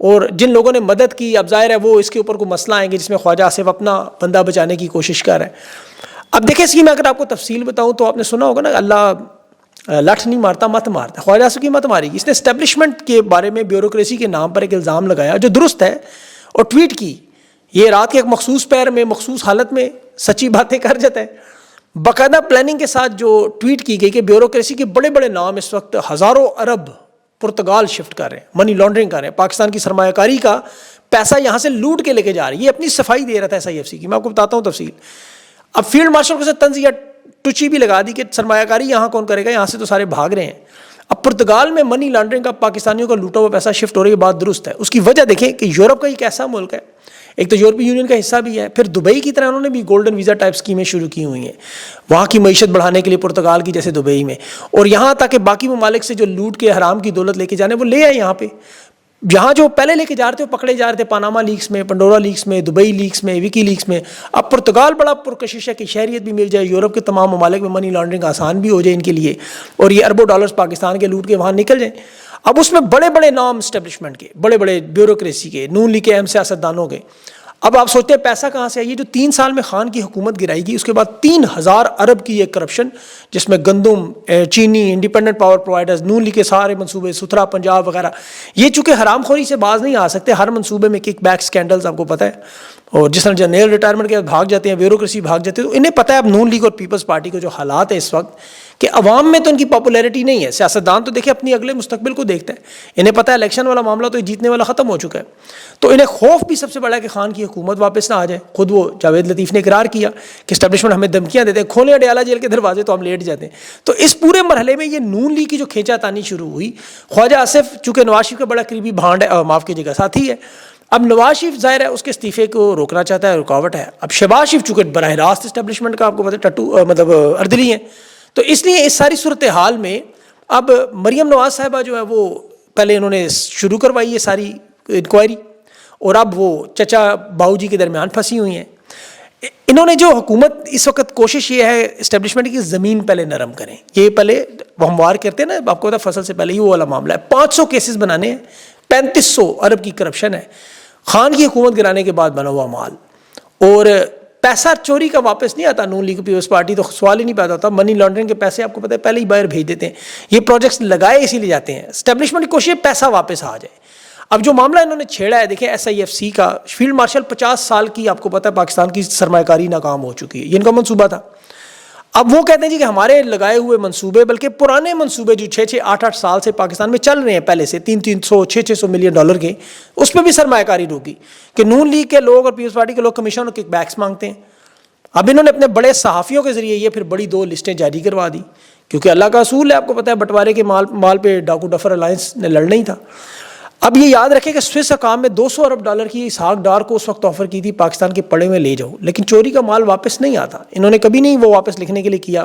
اور جن لوگوں نے مدد کی اب ظاہر ہے وہ اس کے اوپر کوئی مسئلہ آئیں گے جس میں خواجہ آصف اپنا بندہ بچانے کی کوشش کر رہا ہے. اب دیکھیں اس کی میں اگر آپ کو تفصیل بتاؤں تو آپ نے سنا ہوگا نا اللہ لٹھ نہیں مارتا مت مارتا. خواجہ آصف کی مت ماری گی. اس نے اسٹیبلشمنٹ کے بارے میں بیوروکریسی کے نام پر ایک الزام لگایا جو درست ہے اور ٹویٹ کی. یہ رات کے ایک مخصوص پیر میں مخصوص حالت میں سچی باتیں کر جاتا ہے. باقاعدہ پلاننگ کے ساتھ جو ٹویٹ کی گئی کہ بیوروکریسی کے بڑے بڑے نام اس وقت ہزاروں ارب پرتگال شفٹ کر رہے ہیں, منی لانڈرنگ کر رہے ہیں, پاکستان کی سرمایہ کاری کا پیسہ یہاں سے لوٹ کے لے کے جا رہی ہے. یہ اپنی صفائی دے رہا تھا SIFC کی. میں آپ کو بتاتا ہوں تفصیل. اب فیلڈ مارشل کو سے طنز یا ٹچی بھی لگا دی کہ سرمایہ کاری یہاں کون کرے گا, یہاں سے تو سارے بھاگ رہے ہیں. اب پرتگال میں منی لانڈرنگ کا پاکستانیوں کا لوٹا ہوا پیسہ شفٹ ہو رہی ہے, بات درست ہے. اس کی وجہ دیکھیں کہ یورپ کا ایک ایسا ملک ہے, ایک تو یورپی یونین کا حصہ بھی ہے, پھر دبئی کی طرح انہوں نے بھی گولڈن ویزا ٹائپ اسکیمیں شروع کی ہوئی ہیں وہاں کی معیشت بڑھانے کے لیے, پرتگال کی جیسے دبئی میں, اور یہاں تاکہ باقی ممالک سے جو لوٹ کے حرام کی دولت لے کے جانے وہ لے آئے یہاں پہ. جہاں جو پہلے لے کے جا رہے تھے وہ پکڑے جا رہے تھے, پاناما لیکس میں, پنڈورا لیکس میں, دبئی لیکس میں, وکی لیکس میں. اب پرتگال بڑا پرکشش ہے کہ شہریت بھی مل جائے, یورپ کے تمام ممالک میں منی لانڈرنگ آسان بھی ہو جائے ان کے لیے, اور یہ اربوں ڈالرز پاکستان کے لوٹ کے وہاں نکل جائیں. اب اس میں بڑے بڑے نام اسٹیبلشمنٹ کے, بڑے بڑے بیوروکریسی کے, نون لیگ کے اہم سیاستدانوں کے. اب آپ سوچتے ہیں پیسہ کہاں سے ہے. یہ جو 3 سال میں خان کی حکومت گرائی گئی, اس کے بعد 3000 ارب کی ایک کرپشن جس میں گندم, چینی, انڈیپینڈنٹ پاور پرووائڈرز, نون لیگ کے سارے منصوبے, ستھرا پنجاب وغیرہ, یہ چونکہ حرام خوری سے باز نہیں آ سکتے, ہر منصوبے میں کک بیک سکینڈلز آپ کو پتہ ہے, اور جس طرح جنرل ریٹائرمنٹ کے بھاگ جاتے ہیں, بیوروکریسی بھاگ جاتے ہیں, تو انہیں پتہ ہے اب نون لیگ اور پیپلز پارٹی کو جو حالات ہے اس وقت کہ عوام میں تو ان کی پاپولیرٹی نہیں ہے. سیاستدان تو دیکھیں اپنی اگلے مستقبل کو دیکھتے ہیں, انہیں پتہ ہے الیکشن والا معاملہ تو جیتنے والا ختم ہو چکا ہے, تو انہیں خوف بھی سب سے بڑا ہے کہ خان کی حکومت واپس نہ آ جائے. خود وہ جاوید لطیف نے اقرار کیا کہ اسٹیبلشمنٹ ہمیں دھمکیاں دیتے ہیں, کھولیں اڈیالہ جیل کے دروازے تو ہم لیٹ جاتے ہیں. تو اس پورے مرحلے میں یہ نون لیگ کی جو کھینچا تانی شروع ہوئی, خواجہ آصف چونکہ نواز شریف کا بڑا قریبی بھانڈ ہے, معاف کیجیے گا ساتھی ہے, اب نواز شریف ظاہر ہے اس کے استعفے کو روکنا چاہتا ہے, رکاوٹ ہے. اب شہباز شریف چونکہ براہ راست اسٹیبلشمنٹ کا آپ کو پتہ ہے ٹٹو مطلب اردلی ہیں, تو اس لیے اس ساری صورتحال میں اب مریم نواز صاحبہ جو ہے وہ پہلے انہوں نے شروع کروائی ہے ساری انکوائری, اور اب وہ چچا باؤ جی کے درمیان پھنسی ہوئی ہیں. انہوں نے جو حکومت اس وقت کوشش یہ ہے اسٹیبلشمنٹ کی زمین پہلے نرم کریں. یہ پہلے وہ ہموار کرتے ہیں نا, آپ کو پتا فصل سے پہلے یہ وہ والا معاملہ ہے. 500 کیسز بنانے ہیں, 3500 ارب کی کرپشن ہے. خان کی حکومت گرانے کے بعد بنا ہوا مال, اور پیسہ چوری کا واپس نہیں آتا. نون لیگ پیپلز پارٹی تو سوال ہی نہیں پیدا ہوتا. منی لانڈرنگ کے پیسے آپ کو پتہ ہے پہلے ہی باہر بھیج دیتے ہیں, یہ پروجیکٹس لگائے اسی لیے جاتے ہیں. اسٹیبلشمنٹ کی کوشش ہے پیسہ واپس آ جائے. اب جو معاملہ انہوں نے چھیڑا ہے دیکھیں SIFC کا, فیلڈ مارشل 50 سال کی آپ کو پتہ ہے پاکستان کی سرمایہ کاری ناکام ہو چکی ہے, یہ ان کا منصوبہ تھا. اب وہ کہتے ہیں جی کہ ہمارے لگائے ہوئے منصوبے, بلکہ پرانے منصوبے جو 6-8 سال سے پاکستان میں چل رہے ہیں پہلے سے, 300-600 ملین ڈالر کے, اس پہ بھی سرمایہ کاری روکی کہ نون لیگ کے لوگ اور پیپلز پارٹی کے لوگ کمیشن اور کک بیکس مانگتے ہیں. اب انہوں نے اپنے بڑے صحافیوں کے ذریعے یہ پھر بڑی 2 لسٹیں جاری کروا دی, کیونکہ اللہ کا اصول ہے آپ کو پتہ ہے بٹوارے کے مال پہ ڈاکو ڈفر الائنس نے لڑنا ہی تھا. اب یہ یاد رکھیں کہ سوئس حکام میں 200 ارب ڈالر کی اسحاق ڈار کو اس وقت آفر کی تھی پاکستان کے پڑے میں لے جاؤ, لیکن چوری کا مال واپس نہیں آتا. انہوں نے کبھی نہیں وہ واپس لکھنے کے لیے کیا,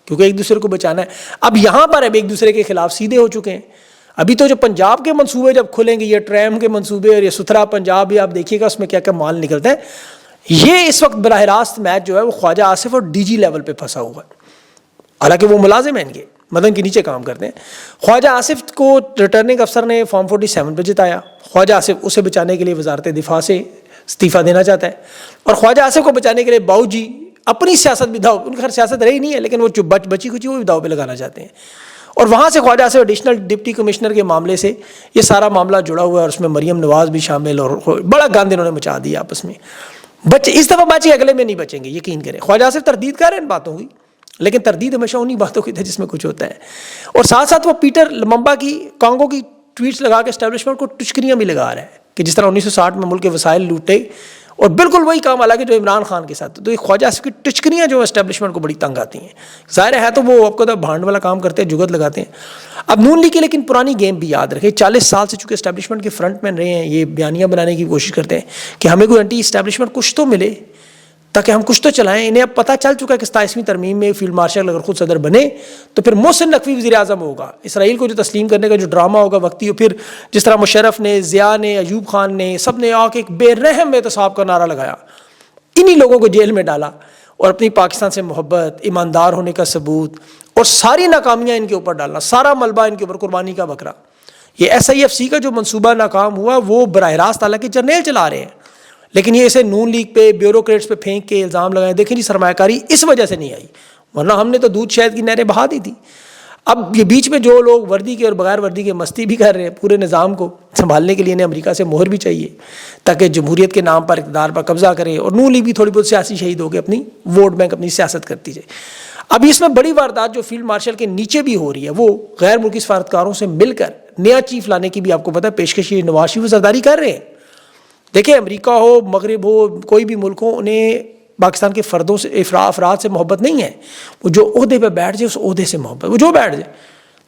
کیونکہ ایک دوسرے کو بچانا ہے. اب یہاں پر اب ایک دوسرے کے خلاف سیدھے ہو چکے ہیں. ابھی تو جو پنجاب کے منصوبے جب کھلیں گے, یہ ٹریم کے منصوبے اور یہ ستھرا پنجاب, یہ آپ دیکھیے گا اس میں کیا کیا مال نکلتا ہے. یہ اس وقت براہ راست میچ جو ہے وہ خواجہ آصف اور DG لیول پہ پھنسا ہوا ہے, حالانکہ وہ ملازم ہیں ان کے, مدن کے نیچے کام کرتے ہیں. خواجہ آصف کو ریٹرننگ افسر نے فارم 47 پہ جتایا. خواجہ آصف اسے بچانے کے لیے وزارت دفاع سے استعفیٰ دینا چاہتا ہے, اور خواجہ آصف کو بچانے کے لیے باؤ جی اپنی سیاست بھی داؤ, ان کی سیاست رہی نہیں ہے لیکن وہ جو بچی کچی وہ بھی داؤ پہ لگانا چاہتے ہیں. اور وہاں سے خواجہ آصف ایڈیشنل ڈپٹی کمشنر کے معاملے سے یہ سارا معاملہ جڑا ہوا ہے, اور اس میں مریم نواز بھی شامل, اور بڑا گند انہوں نے مچا دیا آپس میں. بچے اس دفعہ بچے اگلے میں نہیں بچیں گے, یقین کریں. خواجہ آصف تردید کر رہے ہیں ان باتوں کی, لیکن تردید ہمیشہ انہی باتوں کی تھی جس میں کچھ ہوتا ہے. اور ساتھ ساتھ وہ پیٹر لممبا کی کانگو کی ٹویٹس لگا کے اسٹیبلشمنٹ کو ٹچکریاں بھی لگا رہا ہے کہ جس طرح 1960 میں ملک کے وسائل لوٹے, اور بالکل وہی کام حالانکہ جو عمران خان کے ساتھ. تو یہ خواجہ آصف کی ٹچکریاں جو اسٹیبلشمنٹ کو بڑی تنگ آتی ہیں. ظاہر ہے تو وہ آپ کو بھانڈ والا کام کرتے ہیں, جگت لگاتے ہیں. اب نون لیگ کے لیکن پرانی گیم بھی یاد رکھے, 40 سال سے چونکہ اسٹیبلشمنٹ کے فرنٹ مین رہے ہیں, یہ بیانیاں بنانے کی کوشش کرتے ہیں کہ ہمیں کوئی اینٹی اسٹیبلشمنٹ کچھ تو ملے تاکہ ہم کچھ تو چلائیں. انہیں اب پتہ چل چکا ہے کہ 27ویں ترمیم میں فیلڈ مارشل اگر خود صدر بنے تو پھر محسن نقوی وزیر اعظم ہوگا. اسرائیل کو جو تسلیم کرنے کا جو ڈرامہ ہوگا وقتی, اور پھر جس طرح مشرف نے, ضیاء نے, ایوب خان نے, سب نے آ کے ایک بے رحم احتساب کا نعرہ لگایا, انہی لوگوں کو جیل میں ڈالا, اور اپنی پاکستان سے محبت, ایماندار ہونے کا ثبوت, اور ساری ناکامیاں ان کے اوپر ڈالنا, سارا ملبہ ان کے اوپر, قربانی کا بکرا. یہ SIFC کا جو منصوبہ ناکام ہوا وہ براہ راست حالانکہ جرنیل چلا رہے ہیں، لیکن یہ اسے نون لیگ پہ بیوروکریٹس پہ پھینک کے الزام لگائے. دیکھیں جی سرمایہ کاری اس وجہ سے نہیں آئی، ورنہ ہم نے تو دودھ شہد کی نہریں بہا دی تھی. اب یہ بیچ میں جو لوگ وردی کے اور بغیر وردی کے مستی بھی کر رہے ہیں، پورے نظام کو سنبھالنے کے لیے انہیں امریکہ سے مہر بھی چاہیے تاکہ جمہوریت کے نام پر اقتدار پر قبضہ کرے، اور نون لیگ بھی تھوڑی بہت سیاسی شہید ہو کے اپنی ووٹ بینک اپنی سیاست کرتی جائے. ابھی اس میں بڑی واردات جو فیلڈ مارشل کے نیچے بھی ہو رہی ہے وہ غیر ملکی سفارتکاروں سے مل کر نیا چیف لانے کی بھی آپ کو پتہ ہے پیشکش نواز شریف زرداری کر رہے ہیں. دیکھیں امریکہ ہو، مغرب ہو، کوئی بھی ملک ہو، انہیں پاکستان کے فردوں سے افراد سے محبت نہیں ہے. وہ جو عہدے پہ بیٹھ جائے اس عہدے سے محبت، وہ جو بیٹھ جائے.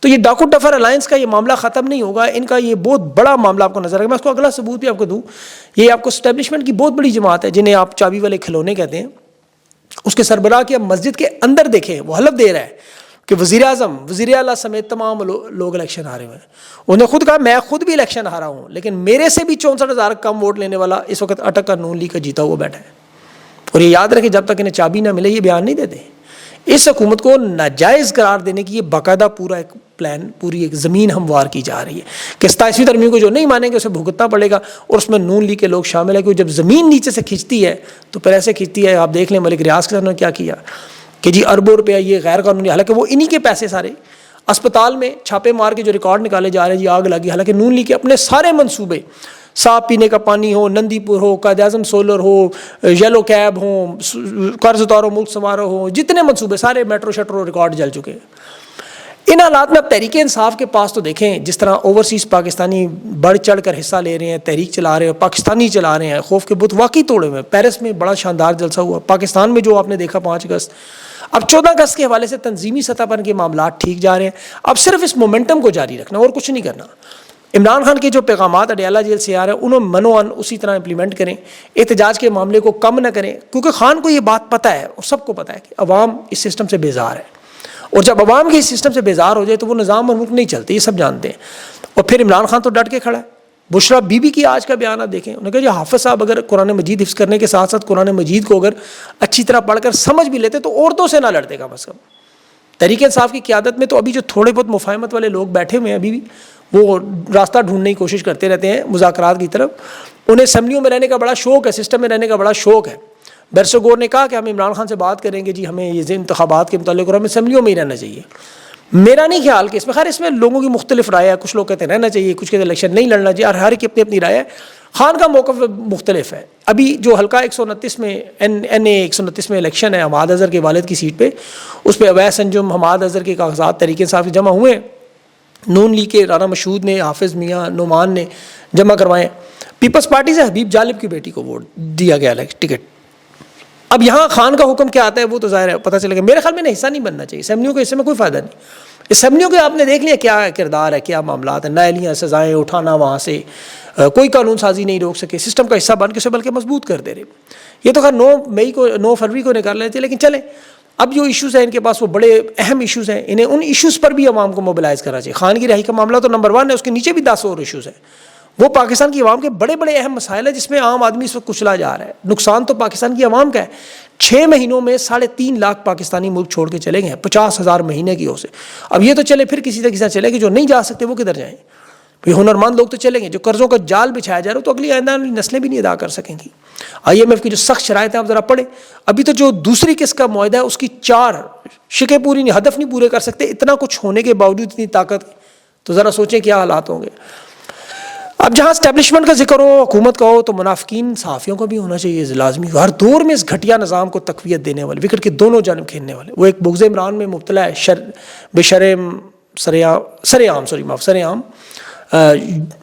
تو یہ ڈاکو ڈفر الائنس کا یہ معاملہ ختم نہیں ہوگا، ان کا یہ بہت بڑا معاملہ آپ کو نظر آئے گا. میں اس کو اگلا ثبوت بھی آپ کو دوں، یہ آپ کو اسٹیبلشمنٹ کی بہت بڑی جماعت ہے جنہیں آپ چابی والے کھلونے کہتے ہیں. اس کے سربراہ کی اب مسجد کے اندر دیکھیں وہ حلف دے رہا ہے کہ وزیر اعظم، وزیر اعلیٰ سمیت تمام لوگ الیکشن ہارے ہوئے ہیں. انہوں نے خود کہا میں خود بھی الیکشن ہارا ہوں، لیکن میرے سے بھی 64,000 کم ووٹ لینے والا اس وقت اٹک کا نون لیگ کا جیتا ہوا بیٹھا ہے. اور یہ یاد رکھیں جب تک انہیں چابی نہ ملے یہ بیان نہیں دیتے. اس حکومت کو ناجائز قرار دینے کی یہ باقاعدہ پورا ایک پلان، پوری ایک زمین ہموار کی جا رہی ہے کہ 27ویں ترمیم کو جو نہیں مانیں گے اسے بھگتنا پڑے گا، اور اس میں نون لیگ کے لوگ شامل ہیں. کہ جب زمین نیچے سے کھینچتی ہے تو پھر ایسے کھینچتی ہے. آپ دیکھ لیں ملک ریاض کے ساتھ نے کیا کیا کہ جی اربوں روپیہ یہ غیر قانونی، حالانکہ وہ انہی کے پیسے سارے. اسپتال میں چھاپے مار کے جو ریکارڈ نکالے جا رہے ہیں جی آگ لگی، حالانکہ نون لیگ کے اپنے سارے منصوبے، صاف پینے کا پانی ہو، نندی پور ہو، قائد اعظم سولر ہو، یلو کیب ہو، قرض اتارو ملک سنوارو ہو، جتنے منصوبے سارے میٹرو شیٹرو ریکارڈ جل چکے ہیں. ان حالات میں اب تحریک انصاف کے پاس تو دیکھیں جس طرح اوورسیز پاکستانی بڑھ چڑھ کر حصہ لے رہے ہیں، تحریک چلا رہے ہیں، پاکستانی چلا رہے ہیں، خوف کے بت واقعی توڑے ہوئے ہیں. پیرس میں بڑا شاندار جلسہ ہوا، پاکستان میں جو آپ نے دیکھا 5 اگست، اب 14 اگست کے حوالے سے تنظیمی سطح پر ان کے معاملات ٹھیک جا رہے ہیں. اب صرف اس مومنٹم کو جاری رکھنا اور کچھ نہیں کرنا. عمران خان کے جو پیغامات اڈیالہ جیل سے آ رہے ہیں انہوں منوان اسی طرح امپلیمنٹ کریں، احتجاج کے معاملے کو کم نہ کریں، کیونکہ خان کو یہ بات پتہ ہے اور سب کو پتہ ہے کہ عوام اس سسٹم سے بیزار ہے، اور جب عوام کے اس سسٹم سے بیزار ہو جائے تو وہ نظام اور ملک نہیں چلتے، یہ سب جانتے ہیں. اور پھر عمران خان تو ڈٹ کے کھڑا ہے. بشرا بی بی کی آج کا بیان آپ دیکھیں، انہوں نے کہا جو حافظ صاحب اگر قرآن مجید حفظ کرنے کے ساتھ ساتھ قرآن مجید کو اگر اچھی طرح پڑھ کر سمجھ بھی لیتے تو عورتوں سے نہ لڑتے کم از کم. تحریک انصاف کی قیادت میں تو ابھی جو تھوڑے بہت مفاہمت والے لوگ بیٹھے ہوئے ہیں ابھی بھی وہ راستہ ڈھونڈنے کی کوشش کرتے رہتے ہیں مذاکرات کی طرف. انہیں اسمبلیوں میں رہنے کا بڑا شوق ہے، سسٹم میں رہنے کا بڑا شوق ہے. برسوگور نے کہا کہ ہم عمران خان سے بات کریں گے جی ہمیں یہ انتخابات کے متعلق اور ہمیں اسمبلیوں میں ہی رہنا چاہیے. میرا نہیں خیال کہ اس میں، خیر اس میں لوگوں کی مختلف رائے ہے، کچھ لوگ کہتے ہیں رہنا چاہیے، کچھ کہتے ہیں الیکشن نہیں لڑنا چاہیے، اور ہر ایک اپنی اپنی رائے ہے. خان کا موقف مختلف ہے. ابھی جو حلقہ 129 میں این اے 129 میں الیکشن ہے حماد اظہر کے والد کی سیٹ پہ، اس پہ اویس انجم، حماد اظہر کے کاغذات تحریک انصاف جمع ہوئے ہیں. نون لیگ کے رانا مشہود نے، حافظ میاں نعمان نے جمع کروائے. پیپلز پارٹی سے حبیب جالب کی بیٹی کو ووٹ دیا گیا ٹکٹ. اب یہاں خان کا حکم کیا آتا ہے وہ تو ظاہر ہے پتہ چلے گا. میرے خیال میں انہیں حصہ نہیں بننا چاہیے اسمبلیوں کے، حصے میں کوئی فائدہ نہیں. اسمبلیوں کے آپ نے دیکھ لیا کیا کردار ہے، کیا معاملات ہیں، نائلیاں سزائیں اٹھانا، وہاں سے کوئی قانون سازی نہیں روک سکے، سسٹم کا حصہ بن کے اسے بلکہ مضبوط کر دے رہے. یہ تو خیر 9 فروری کو نکال لیتے، لیکن چلیں اب جو ایشوز ہیں ان کے پاس وہ بڑے اہم ایشوز ہیں، انہیں ان ایشوز پر بھی عوام کو موبلائز کرنا چاہیے. خان کی رہائی کا معاملہ تو نمبر 1 ہے، اس کے نیچے بھی 10 اور ایشوز ہیں. وہ پاکستان کی عوام کے بڑے بڑے اہم مسائل ہیں جس میں عام آدمی اس وقت کچلا جا رہا ہے. نقصان تو پاکستان کی عوام کا ہے. 6 مہینوں میں 3.5 لاکھ پاکستانی ملک چھوڑ کے چلے گئے ہیں، 50,000 مہینے کی ہو سے. اب یہ تو چلے پھر کسی طرح چلے کہ جو نہیں جا سکتے وہ کدھر جائیں. ہنرمند لوگ تو چلیں گے، جو قرضوں کا جال بچھایا جا رہا ہے تو اگلی آئندہ نسلیں بھی نہیں ادا کر سکیں گی. IMF کی جو سخت شرائط ہیں آپ ذرا پڑھیں. ابھی تو جو دوسری قسط کا معاہدہ ہے اس کی 4 شقیں پوری نہیں، ہدف نہیں پورے کر سکتے. اتنا کچھ ہونے کے باوجود اتنی طاقت، تو ذرا سوچیں کیا حالات ہوں گے. اب جہاں اسٹیبلشمنٹ کا ذکر ہو، حکومت کا ہو، تو منافقین صحافیوں کو بھی ہونا چاہیے لازمی. ہر دور میں اس گھٹیا نظام کو تقویت دینے والے، وکٹ کے دونوں جانب کھیلنے والے. وہ ایک بغض عمران میں مبتلا ہے، سرعام.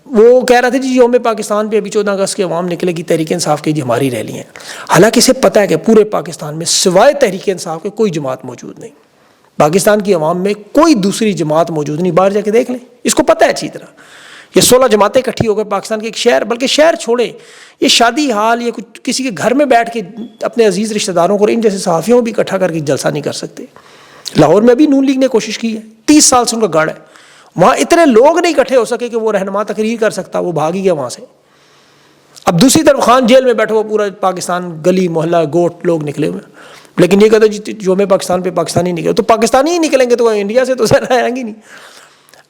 وہ کہہ رہا تھا جی یوم پاکستان پہ ابھی 14 اگست کے عوام نکلے گی، تحریک انصاف کی جی ہماری ریلی ہیں. حالانکہ اسے پتہ ہے کہ پورے پاکستان میں سوائے تحریک انصاف کے کوئی جماعت موجود نہیں. پاکستان کی عوام میں کوئی دوسری جماعت موجود نہیں. باہر جا کے دیکھ لیں، اس کو پتہ ہے اچھی طرح. یہ 16 جماعتیں اکٹھی ہو گئے پاکستان کے ایک شہر، بلکہ شہر چھوڑیں، یہ شادی حال یا کسی کے گھر میں بیٹھ کے اپنے عزیز رشتہ داروں کو اور ان جیسے صحافیوں کو بھی اکٹھا کر کے جلسہ نہیں کر سکتے. لاہور میں بھی نون لیگ نے کوشش کی ہے، 30 سال سے ان کا گڑھ ہے. وہاں اتنے لوگ نہیں اکٹھے ہو سکے کہ وہ رہنما تقریر کر سکتا، وہ بھاگ ہی گیا وہاں سے. اب دوسری طرف خان جیل میں بیٹھے، وہ پورا پاکستان گلی محلہ گوٹ لوگ نکلے ہوئے، لیکن یہ کہتا جی یوم پاکستان پہ پاکستانی نکلے. تو پاکستانی ہی نکلیں گے تو انڈیا سے تو سر آئیں گی نہیں.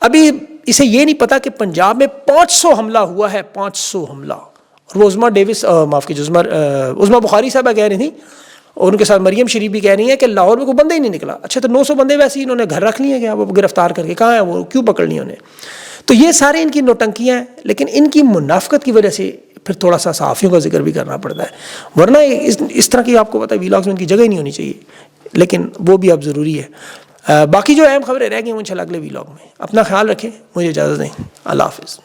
ابھی اسے یہ نہیں پتا کہ پنجاب میں 500 حملہ ہوا ہے, 500 حملہ. اور وہ عظمیٰ ڈیوس معاف کیجیے عظمیٰ بخاری صاحبہ کہہ رہی تھیں, اور ان کے ساتھ مریم شریف بھی کہہ رہی ہیں کہ لاہور میں کوئی بندہ ہی نہیں نکلا. اچھا تو 900 بندے ویسے ہی انہوں نے گھر رکھ لیے ہیں, وہ گرفتار کر کے کہاں ہیں وہ, کیوں پکڑ لیے انہیں؟ تو یہ سارے ان کی نوٹنکیاں ہیں, لیکن ان کی منافقت کی وجہ سے پھر تھوڑا سا صحافیوں کا ذکر بھی کرنا پڑتا ہے, ورنہ اس طرح کی آپ کو پتہ ہے ویلاگز میں ان کی جگہ ہی نہیں ہونی چاہیے, لیکن وہ بھی اب ضروری ہے. باقی جو اہم خبریں رہ گئی ہیں ان شاء اللہ اگلے ویلاگ میں. اپنا خیال رکھیں, مجھے اجازت دیں, اللہ حافظ.